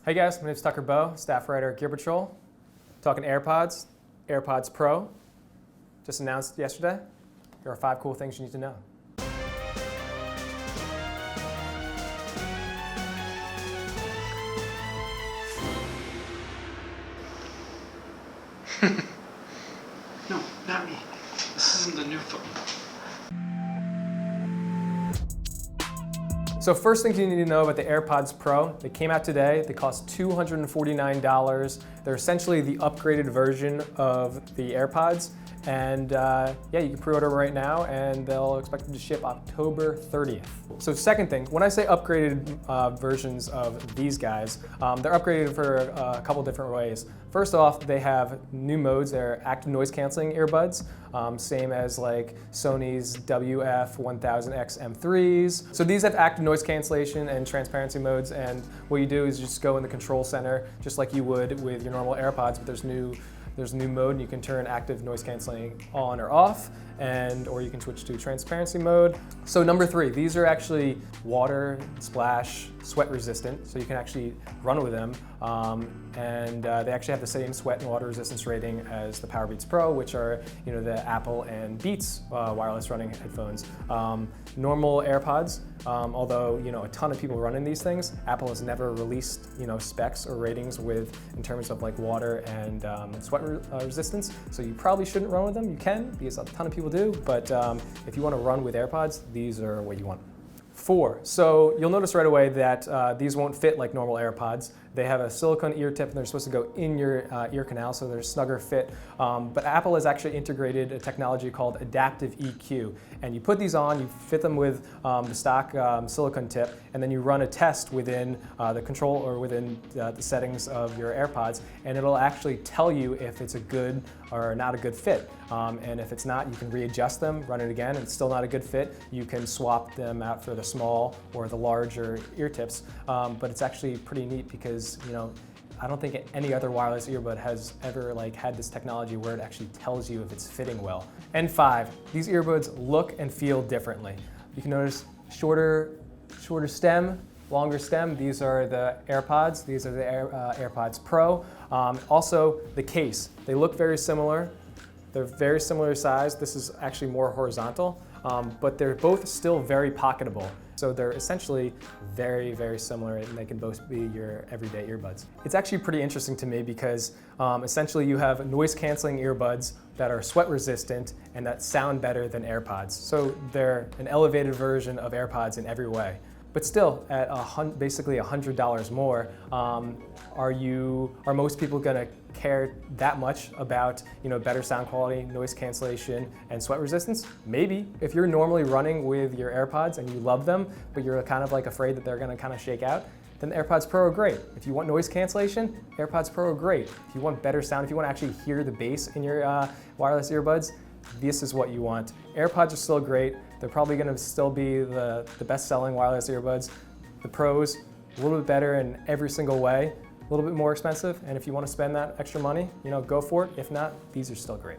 Hey guys, my name is Tucker Bowe, staff writer at Gear Patrol. Talking AirPods, AirPods Pro. Just announced yesterday. Here are 5 cool things you need to know. No, not me. This isn't the new phone. So first thing you need to know about the AirPods Pro. They came out today. They cost $249. They're essentially the upgraded version of the AirPods. And yeah, you can pre-order right now and they'll expect them to ship October 30th. So second thing, when I say upgraded versions of these guys, they're upgraded for a couple different ways. First off, they have new modes. They're active noise canceling earbuds, same as like Sony's WF-1000X M3s. So these have active noise cancellation and transparency modes, and what you do is you just go in the control center, just like you would with your normal AirPods, but there's a new mode, and you can turn active noise canceling on or off, or you can switch to transparency mode. So number 3, these are actually water, splash, sweat resistant, so you can actually run with them. They actually have the same sweat and water resistance rating as the Powerbeats Pro, which are the Apple and Beats wireless running headphones. Normal AirPods, although a ton of people running these things, Apple has never released specs or ratings in terms of like water and sweat resistance. So you probably shouldn't run with them. You can, because a ton of people do, but if you want to run with AirPods, these are what you want. 4, so you'll notice right away that these won't fit like normal AirPods. They have a silicone ear tip and they're supposed to go in your ear canal, so they're a snugger fit. But Apple has actually integrated a technology called Adaptive EQ. And you put these on, you fit them with the stock silicone tip, and then you run a test within the control or within the settings of your AirPods, and it'll actually tell you if it's a good or not a good fit. And if it's not, you can readjust them, run it again, and it's still not a good fit. You can swap them out for the small or the larger ear tips. But it's actually pretty neat because I don't think any other wireless earbud has ever had this technology where it actually tells you if it's fitting well. And 5, these earbuds look and feel differently. You can notice shorter stem, longer stem. These are the AirPods. These are the AirPods Pro. Also, the case. They look very similar. They're very similar size. This is actually more horizontal, but they're both still very pocketable. So they're essentially very, very similar, and they can both be your everyday earbuds. It's actually pretty interesting to me because essentially you have noise canceling earbuds that are sweat resistant and that sound better than AirPods. So they're an elevated version of AirPods in every way. But still, at basically $100 more, are most people going to care that much about better sound quality, noise cancellation, and sweat resistance? Maybe. If you're normally running with your AirPods and you love them, but you're kind of afraid that they're going to kind of shake out, then the AirPods Pro are great. If you want noise cancellation, AirPods Pro are great. If you want better sound, if you want to actually hear the bass in your wireless earbuds, this is what you want. AirPods are still great. They're probably going to still be the best-selling wireless earbuds. The Pros, a little bit better in every single way, a little bit more expensive, and if you want to spend that extra money, go for it. If not, these are still great.